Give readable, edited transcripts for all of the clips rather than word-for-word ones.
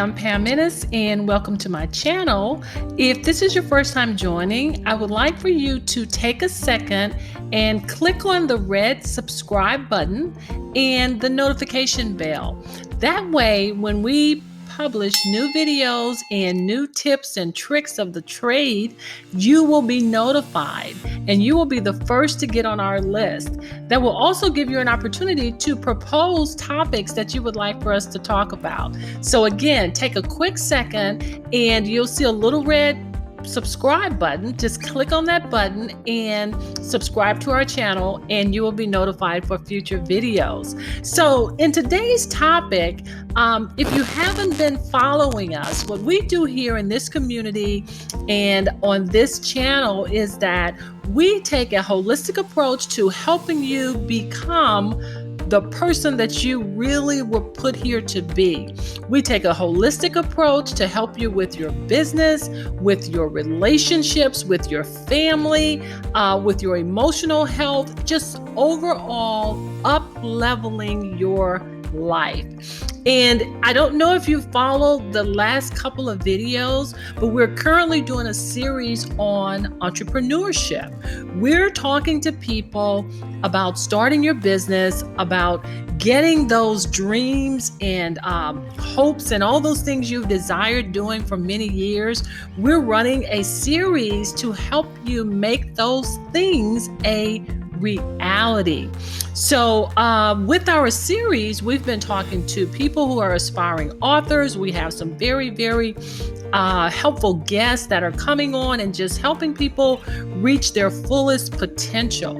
I'm Pam Ennis, and welcome to my channel. If this is your first time joining, I would like for you to take a second and click on the red subscribe button and the notification bell. That way, when we publish new videos and new tips and tricks of the trade, you will be notified and you will be the first to get on our list. That will also give you an opportunity to propose topics that you would like for us to talk about. So again, take a quick second and you'll see a little red subscribe button. Just click on that button and subscribe to our channel and you will be notified for future videos. So in today's topic, if you haven't been following us, what we do here in this community and on this channel is that we take a holistic approach to helping you become the person that you really were put here to be. We take a holistic approach to help you with your business, with your relationships, with your family, with your emotional health, just overall up-leveling your life. And I don't know if you followed the last couple of videos, but we're currently doing a series on entrepreneurship. We're talking to people about starting your business, about getting those dreams and hopes and all those things you've desired doing for many years. We're running a series to help you make those things a reality. So with our series, we've been talking to people who are aspiring authors. We have some very, very helpful guests that are coming on and just helping people reach their fullest potential.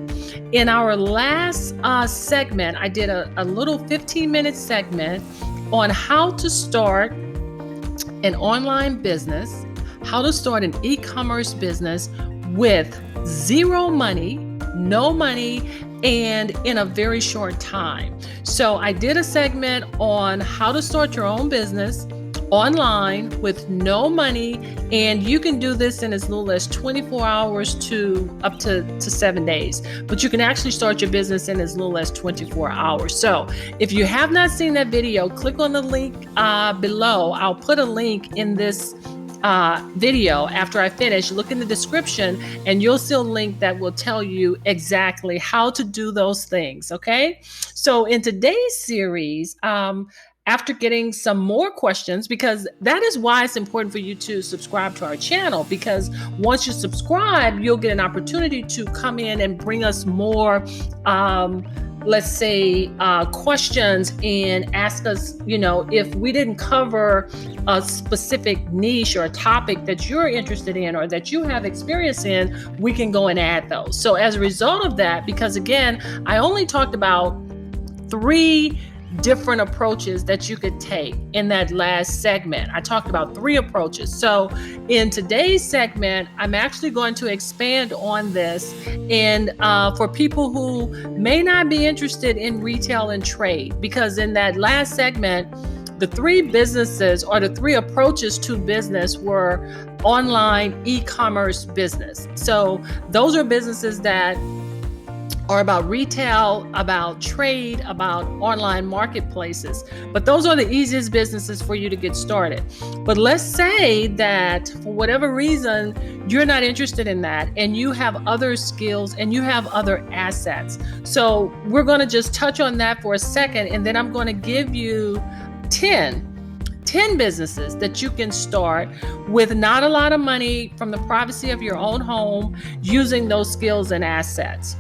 In our last segment, I did a little 15-minute segment on how to start an online business, how to start an e-commerce business with zero money, no money, and in a very short time. So I did a segment on how to start your own business online with no money, and you can do this in as little as 24 hours to up to 7 days. But you can actually start your business in as little as 24 hours. So if you have not seen that video, click on the link below. I'll put a link in this video after I finish. Look in the description and you'll see a link that will tell you exactly how to do those things. Okay. So in today's series, after getting some more questions, because that is why it's important for you to subscribe to our channel, because once you subscribe, you'll get an opportunity to come in and bring us more let's say questions and ask us, if we didn't cover a specific niche or a topic that you're interested in or that you have experience in, we can go and add those. So as a result of that, because again, I only talked about 3 different approaches that you could take in that last segment. I talked about 3 approaches. So in today's segment, I'm actually going to expand on this. And for people who may not be interested in retail and trade, because in that last segment, the 3 businesses or the 3 approaches to business were online e-commerce business. So those are businesses that are about retail, about trade, about online marketplaces. But those are the easiest businesses for you to get started. But let's say that for whatever reason, you're not interested in that and you have other skills and you have other assets. So we're going to just touch on that for a second, and then I'm going to give you 10 businesses that you can start with not a lot of money from the privacy of your own home using those skills and assets.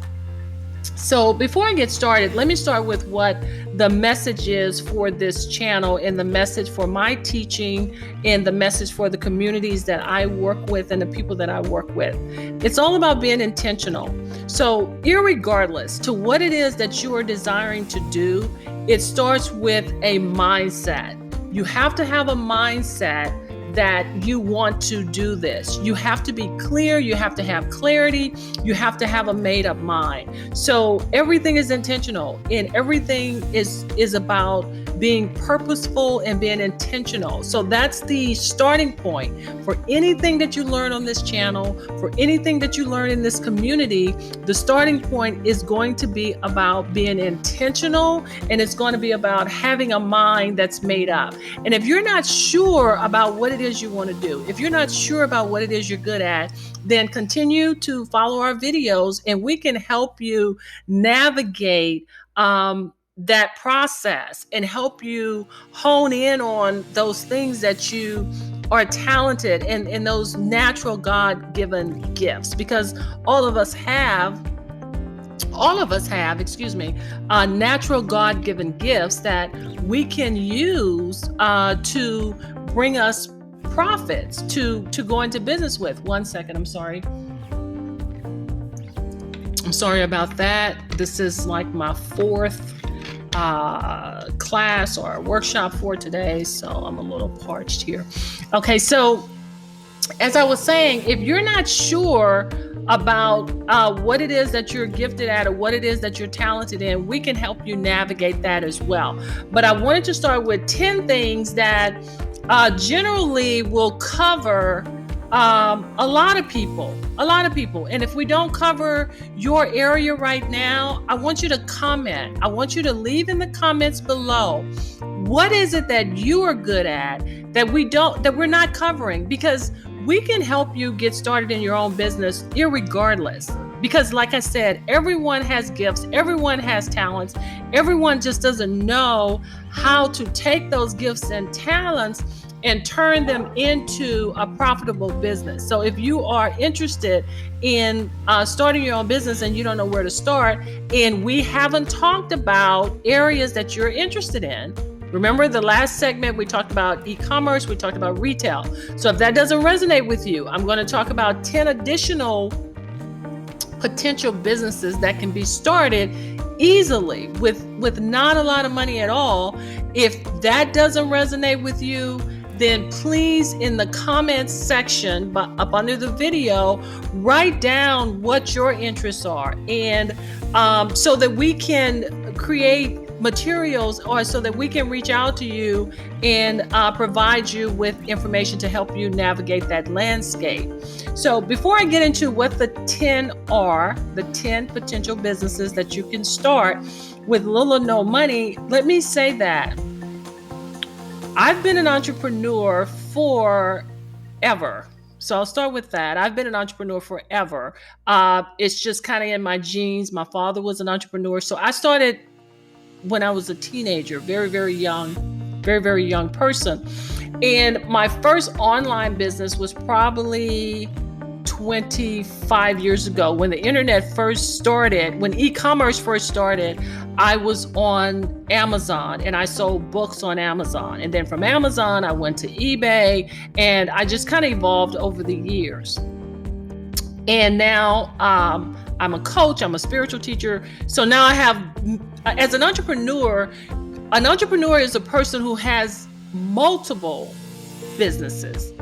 So before I get started, let me start with what the message is for this channel and the message for my teaching and the message for the communities that I work with and the people that I work with. It's all about being intentional. So irregardless to what it is that you are desiring to do, it starts with a mindset. You have to have a mindset that you want to do this. You have to be clear. You have to have clarity. You have to have a made up mind. So everything is intentional and everything is about being purposeful and being intentional. So that's the starting point for anything that you learn on this channel, for anything that you learn in this community. The starting point is going to be about being intentional, and it's going to be about having a mind that's made up. And if you're not sure about what it is you want to do, if you're not sure about what it is you're good at, then continue to follow our videos and we can help you navigate that process and help you hone in on those things that you are talented in those natural God-given gifts, because all of us have, natural God-given gifts that we can use to bring us profits to go into business with. One second, I'm sorry about that. This is like my fourth class or workshop for today, so I'm a little parched here. Okay, so as I was saying, if you're not sure about what it is that you're gifted at or what it is that you're talented in, we can help you navigate that as well. But I wanted to start with 10 things that generally will cover a lot of people. And if we don't cover your area right now, I want you to comment. I want you to leave in the comments below, what is it that you are good at that we're not covering? Because we can help you get started in your own business irregardless. Because like I said, everyone has gifts, everyone has talents, everyone just doesn't know how to take those gifts and talents and turn them into a profitable business. So if you are interested in starting your own business and you don't know where to start, and we haven't talked about areas that you're interested in. Remember the last segment, we talked about e-commerce, we talked about retail. So if that doesn't resonate with you, I'm going to talk about 10 additional potential businesses that can be started easily with not a lot of money at all. If that doesn't resonate with you, then please, in the comments section up under the video, write down what your interests are, and so that we can create materials, or so that we can reach out to you and provide you with information to help you navigate that landscape. So before I get into what the 10 are, the 10 potential businesses that you can start with little or no money, let me say that I've been an entrepreneur forever. So I'll start with that. I've been an entrepreneur forever. It's just kind of in my genes. My father was an entrepreneur. So I started when I was a teenager, very, very young person. And my first online business was probably 25 years ago when the internet first started, when e-commerce first started. I was on Amazon and I sold books on Amazon. And then from Amazon, I went to eBay, and I just kind of evolved over the years. And now I'm a coach, I'm a spiritual teacher. So now I have, as an entrepreneur is a person who has multiple businesses.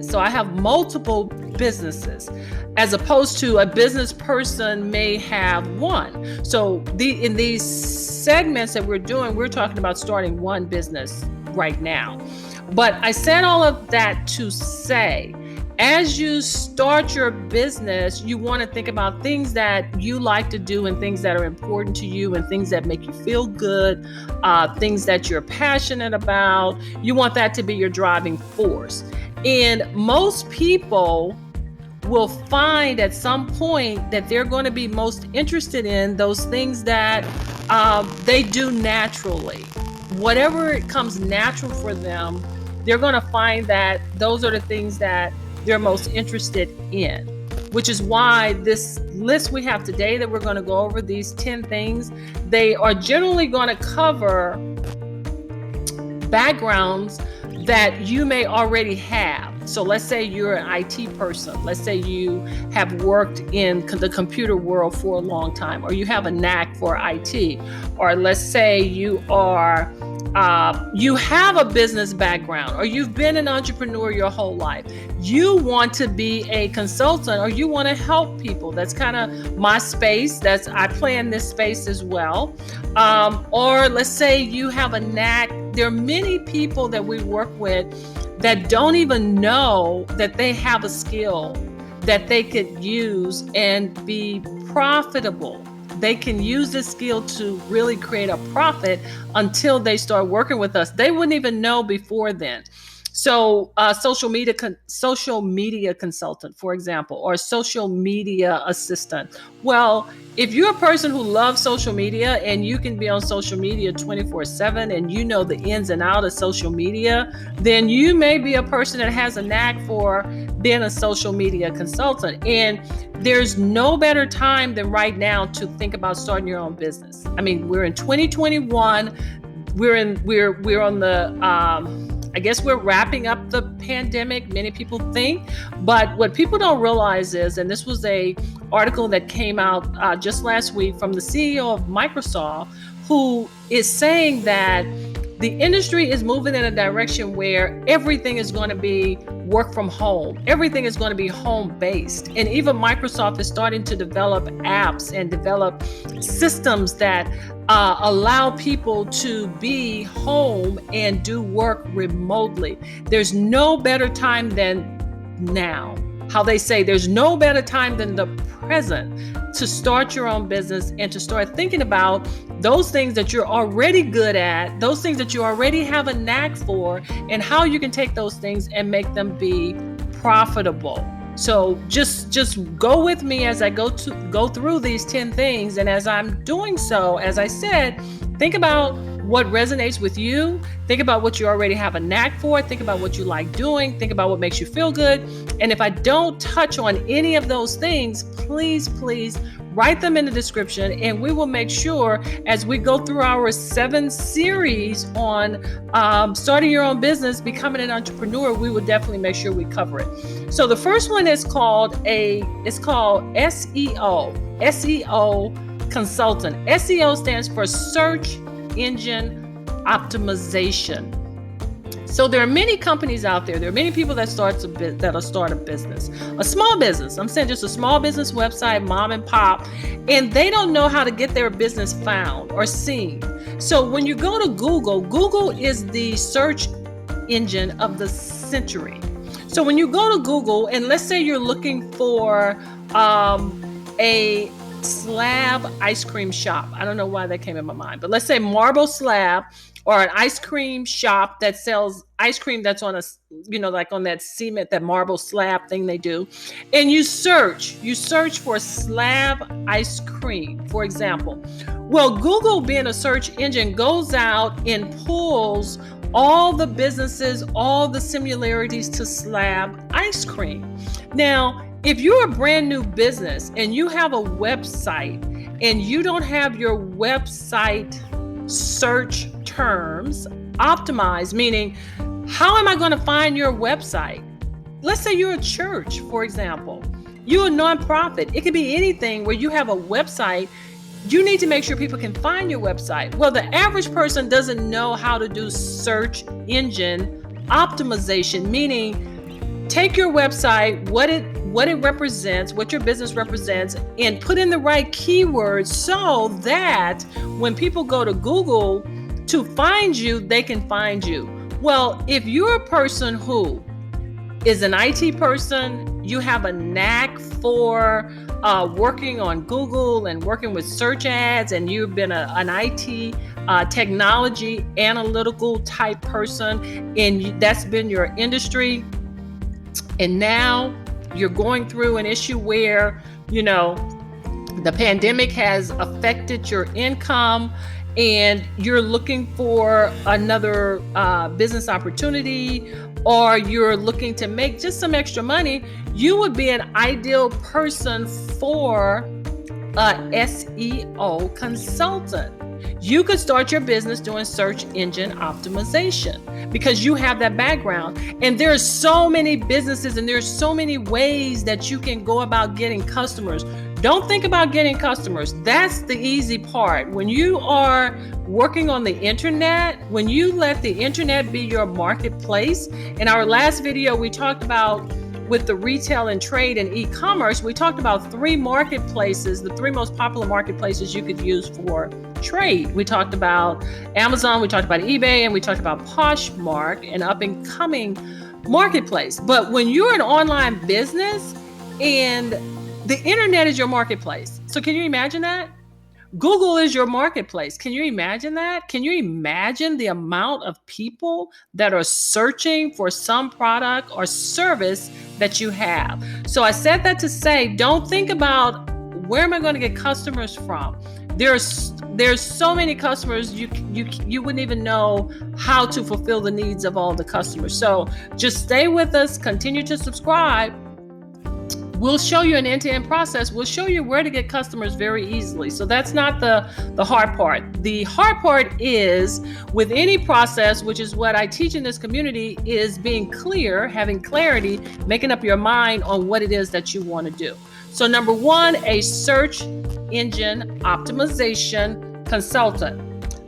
So I have multiple businesses, as opposed to a business person may have one. So in these segments that we're doing, we're talking about starting one business right now. But I said all of that to say, as you start your business, you want to think about things that you like to do and things that are important to you and things that make you feel good, things that you're passionate about. You want that to be your driving force. And most people will find at some point that they're going to be most interested in those things that they do naturally. Whatever comes natural for them, they're going to find that those are the things that they're most interested in, which is why this list we have today that we're going to go over, these 10 things, they are generally going to cover backgrounds that you may already have. So let's say you're an IT person. Let's say you have worked in the computer world for a long time, or you have a knack for IT, or let's say you have a business background, or you've been an entrepreneur your whole life. You want to be a consultant, or you want to help people. That's kind of my space. I play in this space as well. Or let's say you have a knack. There are many people that we work with that don't even know that they have a skill that they could use and be profitable. They can use this skill to really create a profit until they start working with us. They wouldn't even know before then. So social media consultant, for example, or social media assistant. Well, if you're a person who loves social media and you can be on social media 24/7 and you know the ins and outs of social media, then you may be a person that has a knack for being a social media consultant. And there's no better time than right now to think about starting your own business. I mean, we're in 2021. We're on the I guess we're wrapping up the pandemic, many people think, but what people don't realize is, and this was a article that came out just last week from the CEO of Microsoft, who is saying that the industry is moving in a direction where everything is going to be work from home. Everything is going to be home-based. And even Microsoft is starting to develop apps and develop systems that allow people to be home and do work remotely. There's no better time than now. How they say there's no better time than the present to start your own business and to start thinking about those things that you're already good at, those things that you already have a knack for, and how you can take those things and make them be profitable. So just go with me as I go through these 10 things. And as I'm doing so, as I said, think about what resonates with you. Think about what you already have a knack for. Think about what you like doing. Think about what makes you feel good. And if I don't touch on any of those things, please write them in the description, and we will make sure as we go through our 7 series on starting your own business, becoming an entrepreneur, we will definitely make sure we cover it. So the first one is called SEO consultant. SEO stands for search engine optimization. So there are many companies out there. There are many people that start a business, a small business. I'm saying just a small business website, mom and pop, and they don't know how to get their business found or seen. So when you go to Google is the search engine of the century. So when you go to Google, and let's say you're looking for a slab ice cream shop. I don't know why that came in my mind, but let's say marble slab, or an ice cream shop that sells ice cream that's on like on that cement, that marble slab thing they do. And you search for slab ice cream, for example. Well, Google, being a search engine, goes out and pulls all the businesses, all the similarities to slab ice cream. Now, if you're a brand new business and you have a website and you don't have your website search terms optimized, meaning how am I going to find your website? Let's say you're a church, for example. You're a nonprofit. It could be anything where you have a website. You need to make sure people can find your website. Well, the average person doesn't know how to do search engine optimization, meaning take your website, what it represents, what your business represents, and put in the right keywords so that when people go to Google to find you, they can find you. Well, if you're a person who is an IT person, you have a knack for working on Google and working with search ads, and you've been an IT technology analytical type person, and that's been your industry, and now you're going through an issue where, the pandemic has affected your income and you're looking for another business opportunity, or you're looking to make just some extra money, you would be an ideal person for a SEO consultant. You could start your business doing search engine optimization because you have that background. And there's so many businesses and there's so many ways that you can go about getting customers. Don't think about getting customers. That's the easy part. When you are working on the internet, when you let the internet be your marketplace, in our last video, we talked about with the retail and trade and e-commerce, we talked about 3 marketplaces, the 3 most popular marketplaces you could use for trade. We talked about Amazon, we talked about eBay, and we talked about Poshmark, an up and coming marketplace. But when you're an online business and the internet is your marketplace. So can you imagine that? Google is your marketplace. Can you imagine that? Can you imagine the amount of people that are searching for some product or service that you have? So I said that to say, don't think about where am I going to get customers from? There's so many customers you wouldn't even know how to fulfill the needs of all the customers. So just stay with us, continue to subscribe. We'll show you an end-to-end process. We'll show you where to get customers very easily. So that's not the hard part. The hard part is with any process, which is what I teach in this community, is being clear, having clarity, making up your mind on what it is that you want to do. So number 1, a search engine optimization consultant.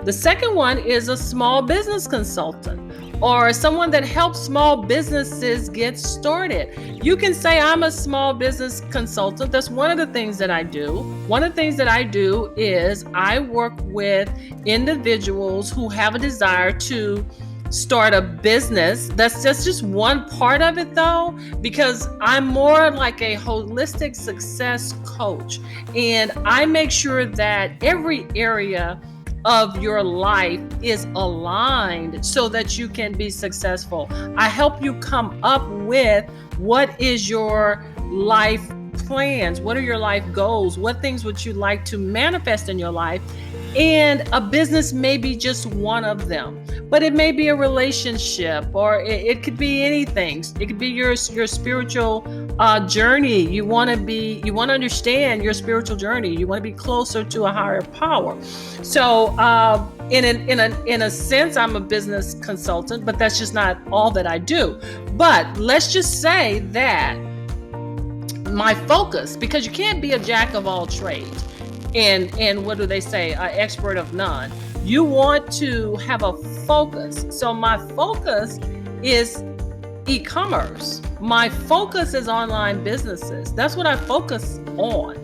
The second one is a small business consultant, or someone that helps small businesses get started. You can say, I'm a small business consultant. That's one of the things that I do. One of the things that I do is I work with individuals who have a desire to start a business. That's just one part of it though, because I'm more like a holistic success coach. And I make sure that every area of your life is aligned so that you can be successful. I help you come up with what is your life plans, what are your life goals, what things would you like to manifest in your life. And a business may be just one of them, but it may be a relationship, or it could be anything. It could be your spiritual journey. You want to understand your spiritual journey. You want to be closer to a higher power. So in a sense, I'm a business consultant, but that's just not all that I do. But let's just say that my focus, because you can't be a jack of all trades. And what do they say? An expert of none. You want to have a focus. So my focus is e-commerce. My focus is online businesses. That's what I focus on.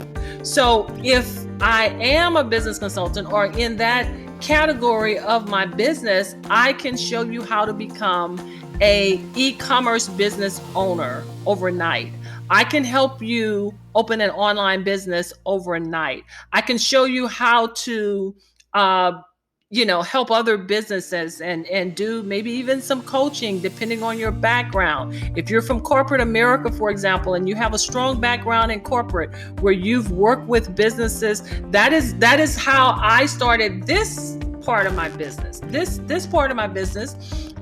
So if I am a business consultant or in that category of my business, I can show you how to become a e-commerce business owner overnight. I can help you open an online business overnight. I can show you how to, help other businesses and do maybe even some coaching depending on your background. If you're from corporate America, for example, and you have a strong background in corporate where you've worked with businesses, that is how I started this part of my business. This part of my business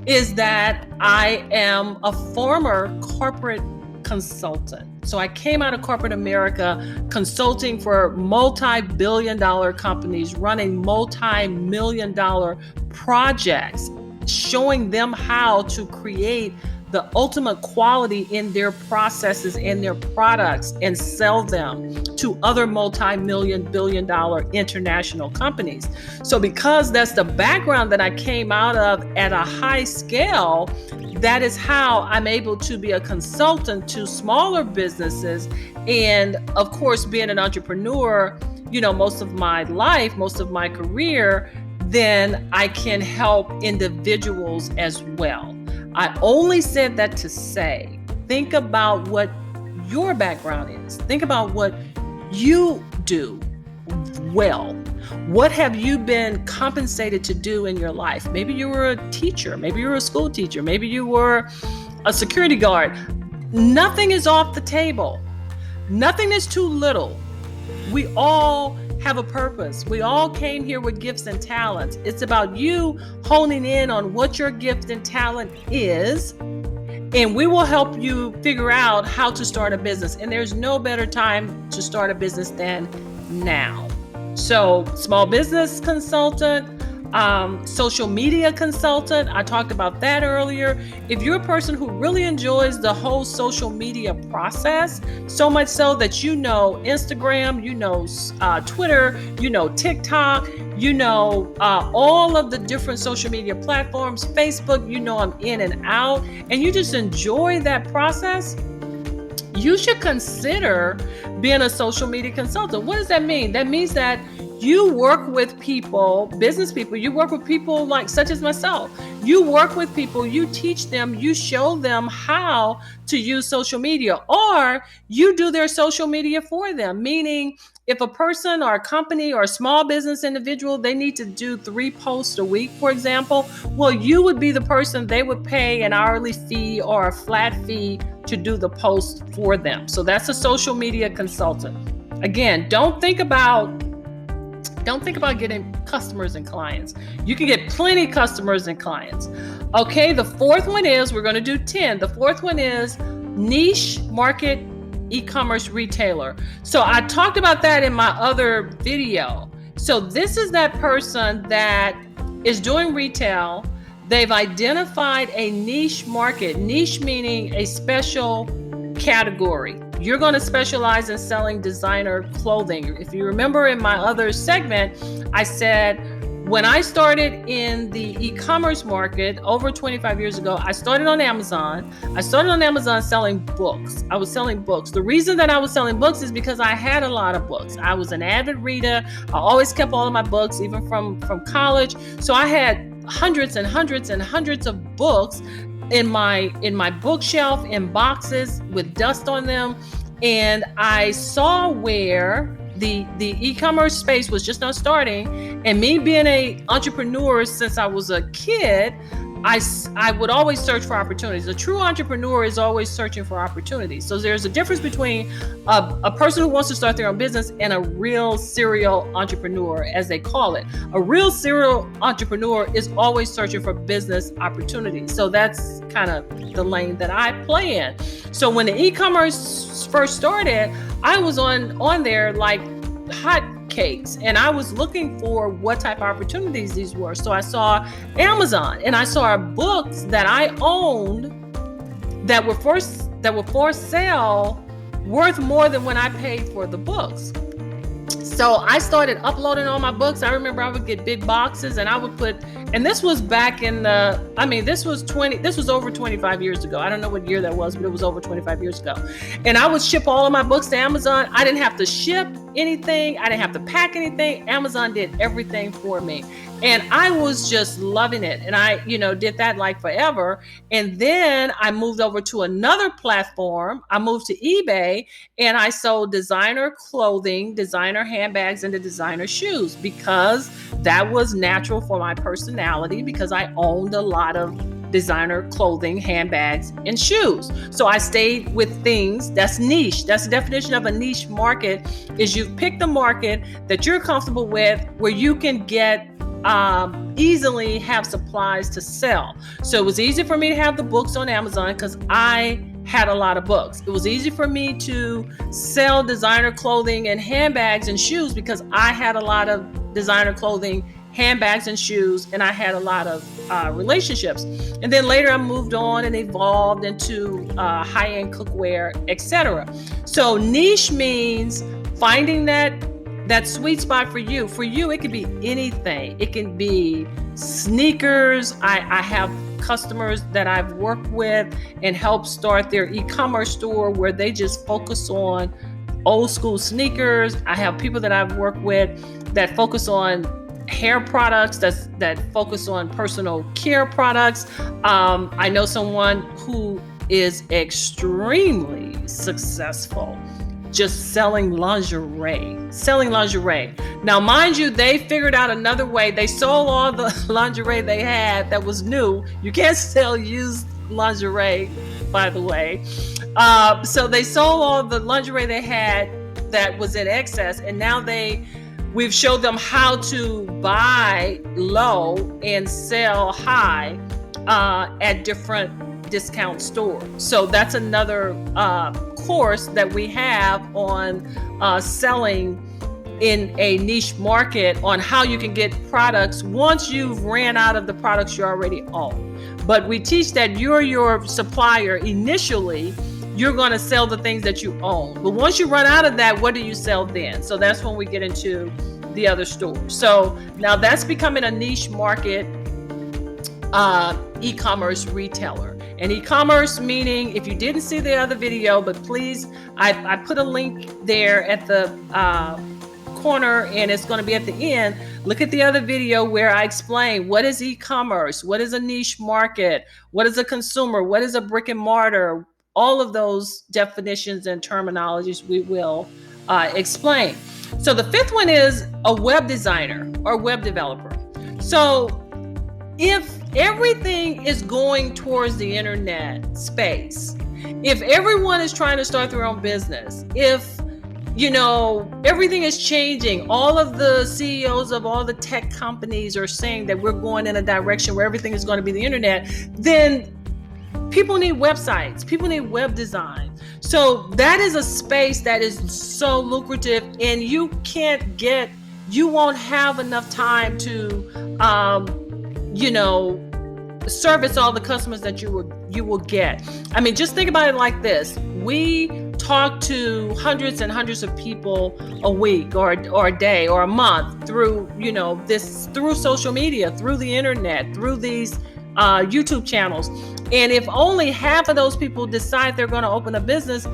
is that I am a former corporate consultant. So I came out of corporate America consulting for multi-billion-dollar companies, running multi-million-dollar projects, showing them how to create the ultimate quality in their processes and their products and sell them to other multi-billion-dollar international companies. So because that's the background that I came out of at a high scale, that is how I'm able to be a consultant to smaller businesses. And of course, being an entrepreneur, most of my life, most of my career, then I can help individuals as well. I only said that to say, think about what your background is. Think about what you do well. What have you been compensated to do in your life? Maybe you were a teacher. Maybe you were a school teacher. Maybe you were a security guard. Nothing is off the table. Nothing is too little. We all have a purpose. We all came here with gifts and talents. It's about you honing in on what your gift and talent is, and we will help you figure out how to start a business. And there's no better time to start a business than now. So small business consultant, social media consultant. I talked about that earlier. If you're a person who really enjoys the whole social media process, so much so that you know Instagram, you know Twitter, you know TikTok, you know all of the different social media platforms, Facebook, you know I'm in and out, and you just enjoy that process, you should consider being a social media consultant. What does that mean? That means that you work with people, business people, you work with people like such as myself. You work with people, you teach them, you show them how to use social media, or you do their social media for them. Meaning, if a person or a company or a small business individual, they need to do 3 posts a week, for example, well, you would be the person they would pay an hourly fee or a flat fee to do the post for them. So that's a social media consultant. Again, don't think about getting customers and clients. You can get plenty customers and clients. Okay, the fourth one is, we're going to do 10. The fourth one is niche market e-commerce retailer. So I talked about that in my other video. So this is that person that is doing retail. They've identified a niche market, niche meaning a special category. You're going to specialize in selling designer clothing. If you remember in my other segment, I said when I started in the e-commerce market over 25 years ago, I started on Amazon. I started on Amazon selling books. I was selling books. The reason that I was selling books is because I had a lot of books. I was an avid reader. I always kept all of my books, even from college. So I had hundreds and hundreds and hundreds of books in my bookshelf, in boxes with dust on them. And I saw where the e-commerce space was just now starting, and me being an entrepreneur since I was a kid, I would always search for opportunities. A true entrepreneur is always searching for opportunities. So there's a difference between a person who wants to start their own business and a real serial entrepreneur, as they call it. A real serial entrepreneur is always searching for business opportunities. So that's kind of the lane that I play in. So when the e-commerce first started, I was on there like hotcakes, and I was looking for what type of opportunities these were. So I saw Amazon, and I saw books that I owned that were for sale, worth more than when I paid for the books. So I started uploading all my books. I remember I would get big boxes, and I would put, and this was back in this was over 25 years ago. I don't know what year that was, but it was over 25 years ago. And I would ship all of my books to Amazon. I didn't have to ship anything. I didn't have to pack anything. Amazon did everything for me. And I was just loving it. And I, did that like forever. And then I moved over to another platform. I moved to eBay, and I sold designer clothing, designer handbags, and the designer shoes, because that was natural for my personality, because I owned a lot of designer clothing, handbags, and shoes. So I stayed with things that's niche. That's the definition of a niche market, is you've picked a market that you're comfortable with, where you can get easily have supplies to sell. So it was easy for me to have the books on Amazon because I had a lot of books. It was easy for me to sell designer clothing and handbags and shoes because I had a lot of designer clothing, handbags, and shoes, and I had a lot of relationships. And then later I moved on and evolved into high-end cookware, etc. So niche means finding that sweet spot for you. For you, it could be anything. It can be sneakers. I have customers that I've worked with and helped start their e-commerce store where they just focus on old school sneakers. I have people that I've worked with that focus on hair products, that focus on personal care products. I know someone who is extremely successful just selling lingerie. Now, mind you, they figured out another way. They sold all the lingerie they had that was new. You can't sell used lingerie, by the way. So they sold all the lingerie they had that was in excess, and now we've showed them how to buy low and sell high at different discount store. So that's another course that we have on selling in a niche market on how you can get products once you've ran out of the products you already own. But we teach that you're your supplier initially. You're going to sell the things that you own. But once you run out of that, what do you sell then? So that's when we get into the other stores. So now that's becoming a niche market e-commerce retailer. And e-commerce meaning, if you didn't see the other video, but please, I put a link there at the corner, and it's going to be at the end. Look at the other video where I explain what is e-commerce, what is a niche market, what is a consumer, what is a brick and mortar. All of those definitions and terminologies we will explain. So the fifth one is a web designer or web developer. So if everything is going towards the internet space, if everyone is trying to start their own business, if everything is changing, all of the CEOs of all the tech companies are saying that we're going in a direction where everything is going to be the internet, then people need websites, people need web design. So that is a space that is so lucrative, and you won't have enough time to, service all the customers that you will get. I mean, just think about it like this. We talk to hundreds and hundreds of people a week or a day or a month through, through social media, through the internet, through these YouTube channels. And if only half of those people decide they're going to open a business,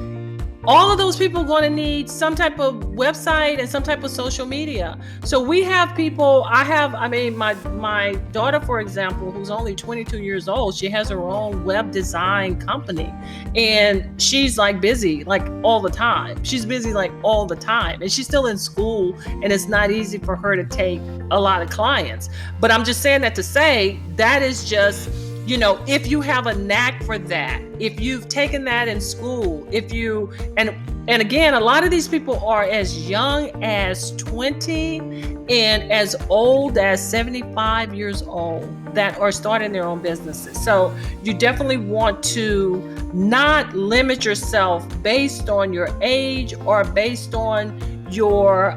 all of those people are going to need some type of website and some type of social media. So we have people, my daughter, for example, who's only 22 years old, she has her own web design company, and she's busy all the time. She's busy all the time, and she's still in school, and it's not easy for her to take a lot of clients. But I'm just saying that to say that is just, if you have a knack for that, if you've taken that in school, and again, a lot of these people are as young as 20 and as old as 75 years old that are starting their own businesses. So you definitely want to not limit yourself based on your age or based on your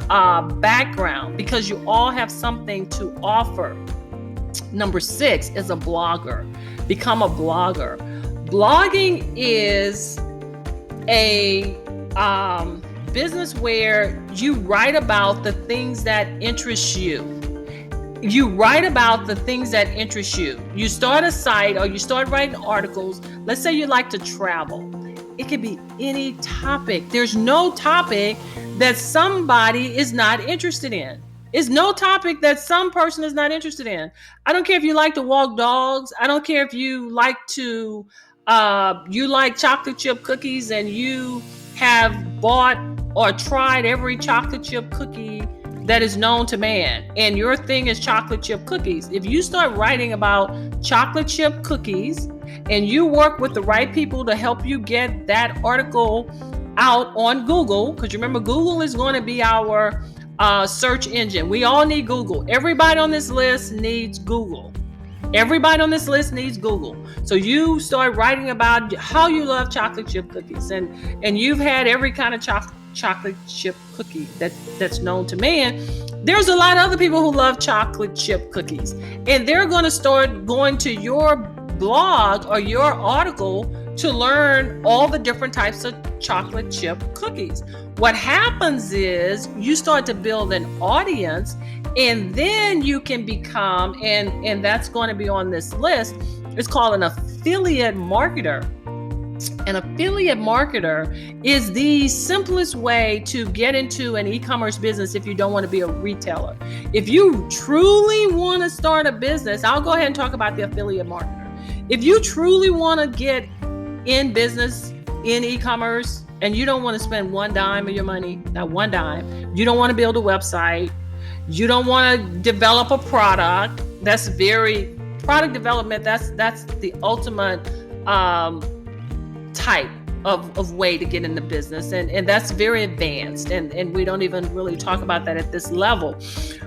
background, because you all have something to offer. Number 6 is a blogger. Become a blogger. Blogging is a business where you write about the things that interest you. You write about the things that interest you. You start a site or you start writing articles. Let's say you like to travel. It could be any topic. There's no topic that somebody is not interested in. It's no topic that some person is not interested in. I don't care if you like to walk dogs. I don't care if you like to, you like chocolate chip cookies and you have bought or tried every chocolate chip cookie that is known to man, and your thing is chocolate chip cookies. If you start writing about chocolate chip cookies and you work with the right people to help you get that article out on Google, because remember, Google is going to be our search engine. We all need Google. Everybody on this list needs Google. Everybody on this list needs Google. So you start writing about how you love chocolate chip cookies, and you've had every kind of chocolate chip cookie that's known to man. There's a lot of other people who love chocolate chip cookies, and they're going to start going to your blog or your article to learn all the different types of chocolate chip cookies. What happens is you start to build an audience, and then you can become, and that's going to be on this list, it's called an affiliate marketer. An affiliate marketer is the simplest way to get into an e-commerce business if you don't want to be a retailer. If you truly want to start a business, I'll go ahead and talk about the affiliate marketer. If you truly want to get in business in e-commerce and you don't want to spend one dime of your money, not one dime, you don't want to build a website, you don't want to develop a product, product development, that's the ultimate type of way to get into business, and that's very advanced, and we don't even really talk about that at this level.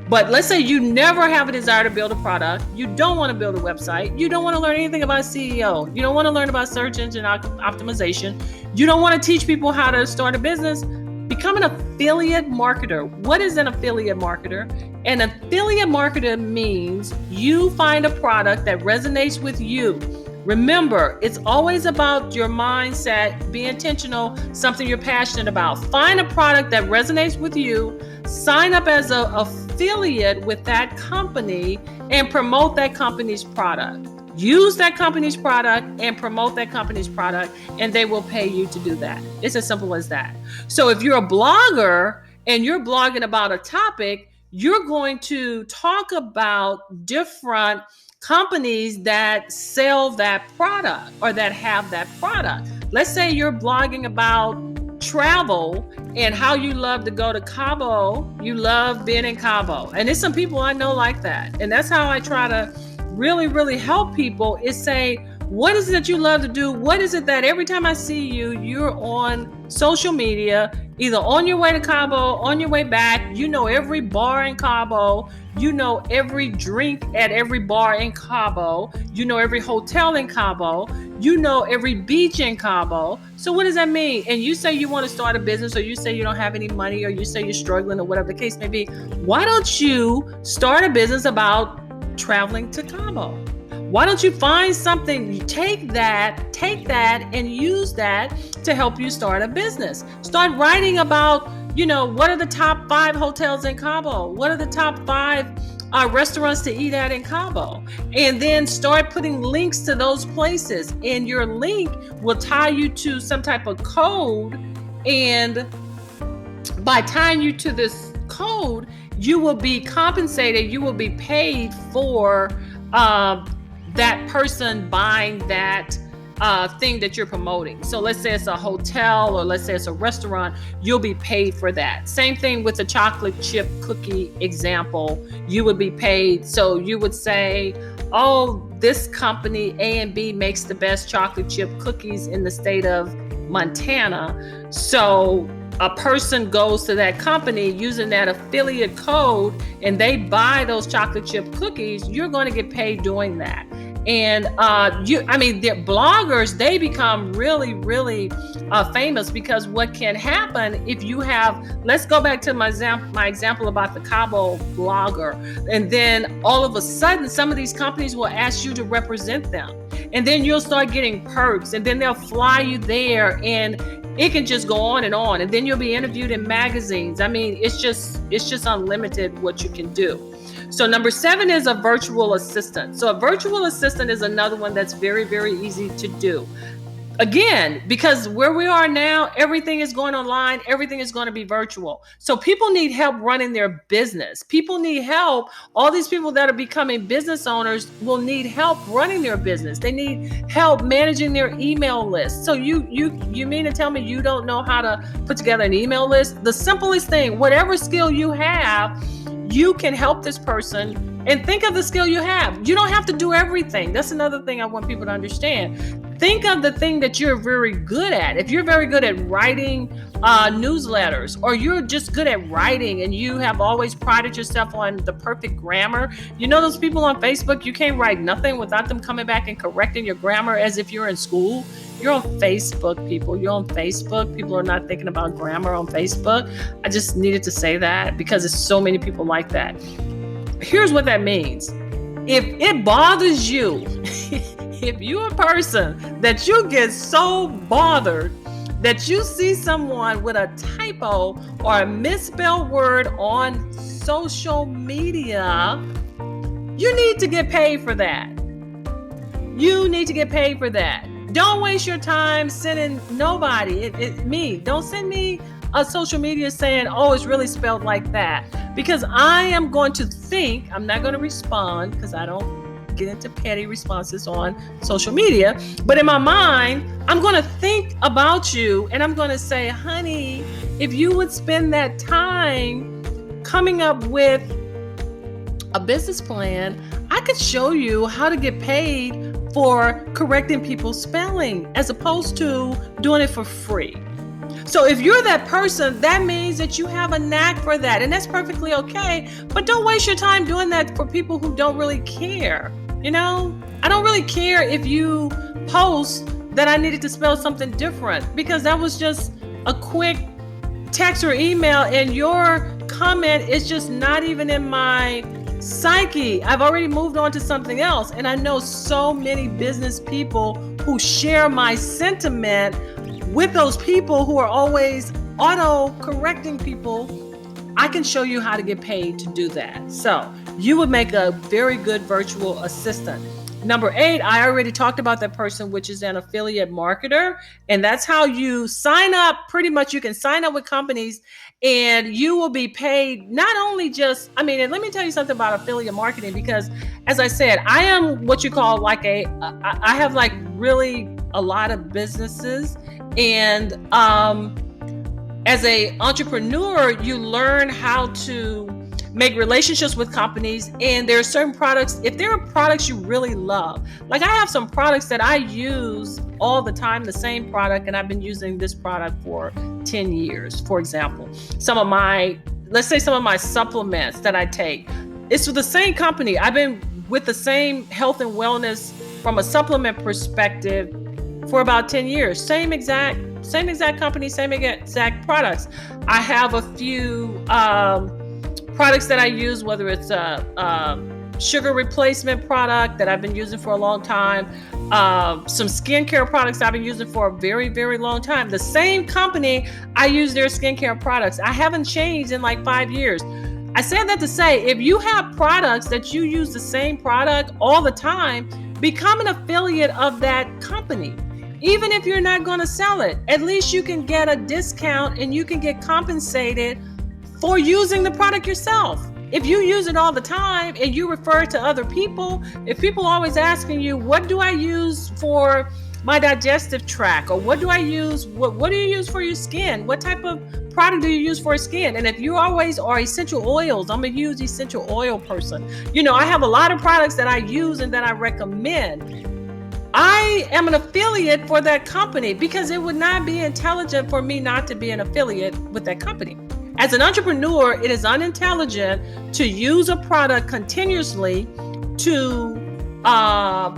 But let's say you never have a desire to build a product, you don't want to build a website, you don't want to learn anything about SEO, you don't want to learn about search engine optimization, you don't want to teach people how to start a business. Become an affiliate marketer. What is an affiliate marketer? An affiliate marketer means you find a product that resonates with you. Remember, it's always about your mindset, be intentional, something you're passionate about. Find a product that resonates with you, sign up as an affiliate with that company, and promote that company's product. Use that company's product and promote that company's product, and they will pay you to do that. It's as simple as that. So if you're a blogger and you're blogging about a topic, you're going to talk about different companies that sell that product or that have that product. Let's say you're blogging about travel and how you love to go to Cabo. You love being in Cabo. And there's some people I know like that. And that's how I try to really, really help people is say, what is it that you love to do? What is it that every time I see you, you're on social media, either on your way to Cabo, on your way back, you know every bar in Cabo, you know every drink at every bar in Cabo, you know every hotel in Cabo, you know every beach in Cabo. So what does that mean? And you say you want to start a business, or you say you don't have any money, or you say you're struggling, or whatever the case may be. Why don't you start a business about traveling to Cabo? Why don't you find something, you take that and use that to help you start a business. Start writing about, what are the top 5 hotels in Cabo? What are the top 5 restaurants to eat at in Cabo? And then start putting links to those places. And your link will tie you to some type of code. And by tying you to this code, you will be compensated. You will be paid for that person buying that thing that you're promoting. So let's say it's a hotel, or let's say it's a restaurant, you'll be paid for that. Same thing with the chocolate chip cookie example, you would be paid. So you would say, oh, this company A and B makes the best chocolate chip cookies in the state of Montana. So a person goes to that company using that affiliate code and they buy those chocolate chip cookies, you're going to get paid doing that. And the bloggers, they become really, really famous, because what can happen if you have, let's go back to my example about the Cabo blogger. And then all of a sudden, some of these companies will ask you to represent them. And then you'll start getting perks, and then they'll fly you there, and it can just go on. And then you'll be interviewed in magazines. It's just unlimited what you can do. So number 7 is a virtual assistant. So a virtual assistant is another one that's very, very easy to do. Again, because where we are now, everything is going online, everything is going to be virtual. So people need help running their business. People need help. All these people that are becoming business owners will need help running their business. They need help managing their email list. So you mean to tell me you don't know how to put together an email list? The simplest thing, whatever skill you have, you can help this person. And think of the skill you have. You don't have to do everything. That's another thing I want people to understand. Think of the thing that you're very good at. If you're very good at writing newsletters, or you're just good at writing and you have always prided yourself on the perfect grammar. You know those people on Facebook, you can't write nothing without them coming back and correcting your grammar as if you're in school. You're on Facebook, people. You're on Facebook. People are not thinking about grammar on Facebook. I just needed to say that because there's so many people like that. Here's what that means. If it bothers you, if you're a person that you get so bothered that you see someone with a typo or a misspelled word on social media, you need to get paid for that. You need to get paid for that. Don't waste your time sending nobody, me. Don't send me a social media saying, oh, it's really spelled like that. Because I am going to think, I'm not going to respond because I don't get into petty responses on social media. But in my mind, I'm going to think about you and I'm going to say, honey, if you would spend that time coming up with a business plan, I could show you how to get paid for correcting people's spelling as opposed to doing it for free. So if you're that person, that means that you have a knack for that, and that's perfectly okay. But don't waste your time doing that for people who don't really care. I don't really care if you post that I needed to spell something different, because that was just a quick text or email and your comment is just not even in my psyche. I've already moved on to something else. And I know so many business people who share my sentiment with those people who are always auto-correcting people. I can show you how to get paid to do that. So you would make a very good virtual assistant. Number 8, I already talked about that person, which is an affiliate marketer. And that's how you sign up. Pretty much you can sign up with companies and you will be paid not only just, and let me tell you something about affiliate marketing, because as I said, I am what you call I have like really a lot of businesses. And as an entrepreneur, you learn how to make relationships with companies, and there are certain products, if there are products you really love, like I have some products that I use all the time, the same product, and I've been using this product for 10 years. For example, let's say some of my supplements that I take, it's with the same company. I've been with the same health and wellness from a supplement perspective for about 10 years. Same exact company, same exact products. I have a few products that I use, whether it's a sugar replacement product that I've been using for a long time, some skincare products I've been using for a very, very long time. The same company, I use their skincare products. I haven't changed in like 5 years. I said that to say, if you have products that you use the same product all the time, become an affiliate of that company. Even if you're not going to sell it, at least you can get a discount and you can get compensated for using the product yourself. If you use it all the time and you refer it to other people, if people are always asking you, what do I use for my digestive tract? Or what do I use? What do you use for your skin? What type of product do you use for your skin? And if you always are essential oils, I'm a huge essential oil person. I have a lot of products that I use and that I recommend. I am an affiliate for that company because it would not be intelligent for me not to be an affiliate with that company. As an entrepreneur, it is unintelligent to use a product continuously, to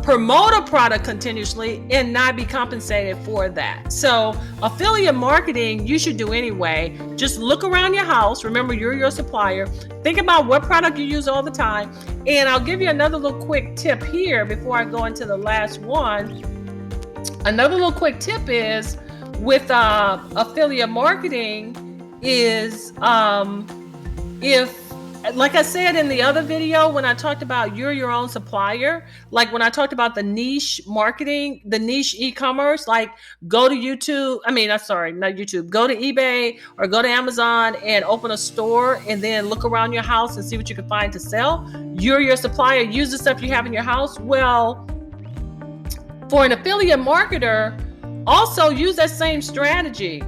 promote a product continuously and not be compensated for that. So affiliate marketing, you should do anyway. Just look around your house. Remember, you're your supplier. Think about what product you use all the time. And I'll give you another little quick tip here before I go into the last one. Another little quick tip is with affiliate marketing is if, like I said in the other video, when I talked about you're your own supplier, like when I talked about the niche marketing, the niche e-commerce, like go to YouTube, go to eBay or go to Amazon and open a store and then look around your house and see what you can find to sell. You're your supplier, use the stuff you have in your house. Well, for an affiliate marketer, also use that same strategy.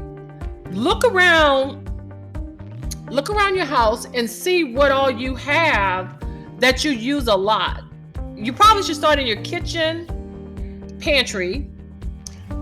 Look around your house and see what all you have that you use a lot. You probably should start in your kitchen, pantry,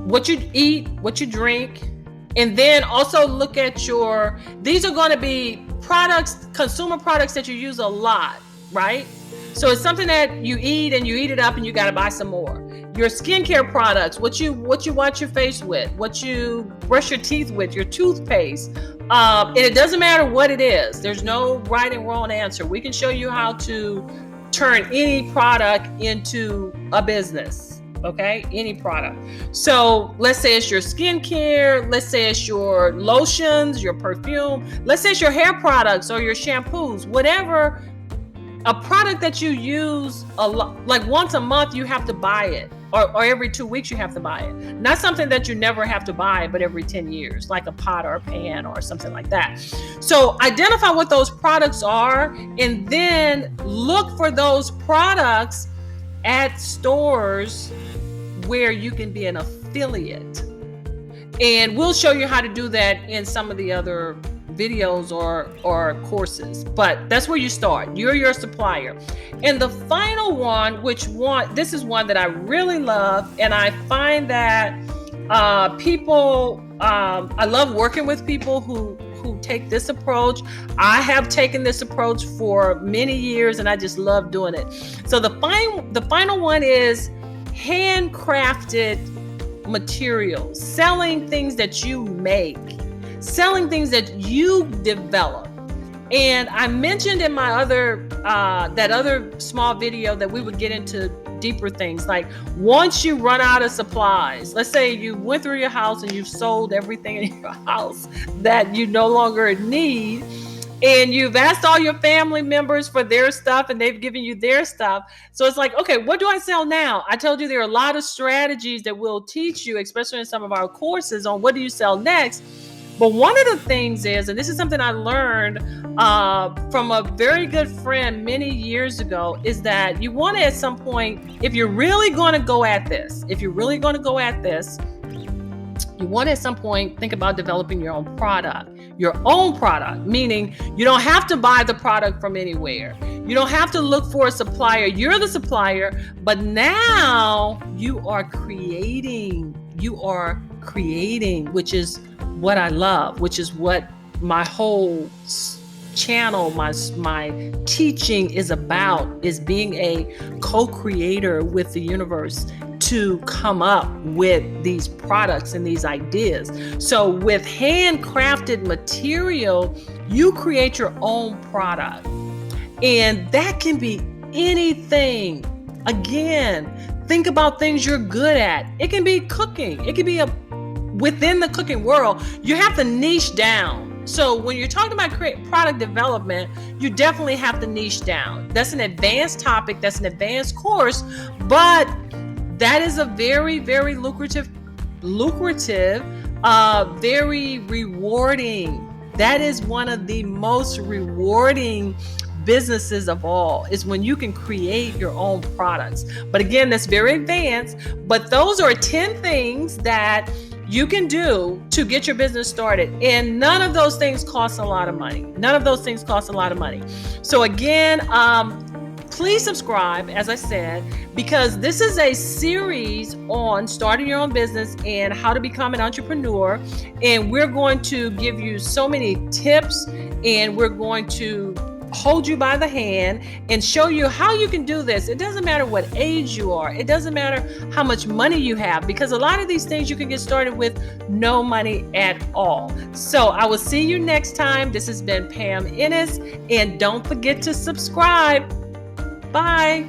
what you eat, what you drink, and then also look at these are going to be products, consumer products that you use a lot, right? So it's something that you eat and you eat it up and you got to buy some more. Your skincare products, what you wash your face with, what you brush your teeth with, your toothpaste. And it doesn't matter what it is. There's no right and wrong answer. We can show you how to turn any product into a business. Okay, any product. So let's say it's your skincare. Let's say it's your lotions, your perfume. Let's say it's your hair products or your shampoos, whatever. A product that you use a lot, like once a month, you have to buy it. Or every 2 weeks you have to buy it. Not something that you never have to buy, but every 10 years, like a pot or a pan or something like that. So identify what those products are and then look for those products at stores where you can be an affiliate. And we'll show you how to do that in some of the other videos or courses, but that's where you start. You're your supplier. And the final one, this is one that I really love, and I find that I love working with people who take this approach. I have taken this approach for many years, and I just love doing it. So the final one is handcrafted materials, selling things that you make. selling things that you develop. And I mentioned in my that other small video that we would get into deeper things. Like once you run out of supplies, let's say you went through your house and you've sold everything in your house that you no longer need, and you've asked all your family members for their stuff and they've given you their stuff. So it's like, okay, what do I sell now? I told you there are a lot of strategies that we'll teach you, especially in some of our courses, on what do you sell next. But one of the things is, and this is something I learned from a very good friend many years ago, is that you want to, at some point, if you're really going to go at this, you want to at some point think about developing your own product. Meaning you don't have to buy the product from anywhere. You don't have to look for a supplier. You're the supplier, but now you are creating, which is what I love, which is what my whole channel, my teaching is about, is being a co-creator with the universe to come up with these products and these ideas. So with handcrafted material, you create your own product. And that can be anything. Again, think about things you're good at. It can be cooking. It can be within the cooking world. You have to niche down. So when you're talking about product development, you definitely have to niche down. That's an advanced topic. That's an advanced course, but that is a very, very lucrative, very rewarding. That is one of the most rewarding businesses of all, is when you can create your own products. But again, that's very advanced, but those are 10 things that you can do to get your business started. And none of those things cost a lot of money. So again, please subscribe, as I said, because this is a series on starting your own business and how to become an entrepreneur. And we're going to give you so many tips, and we're going to hold you by the hand and show you how you can do this. It doesn't matter what age you are. It doesn't matter how much money you have, because a lot of these things you can get started with no money at all. So I will see you next time. This has been Pam Ennis, and don't forget to subscribe. Bye.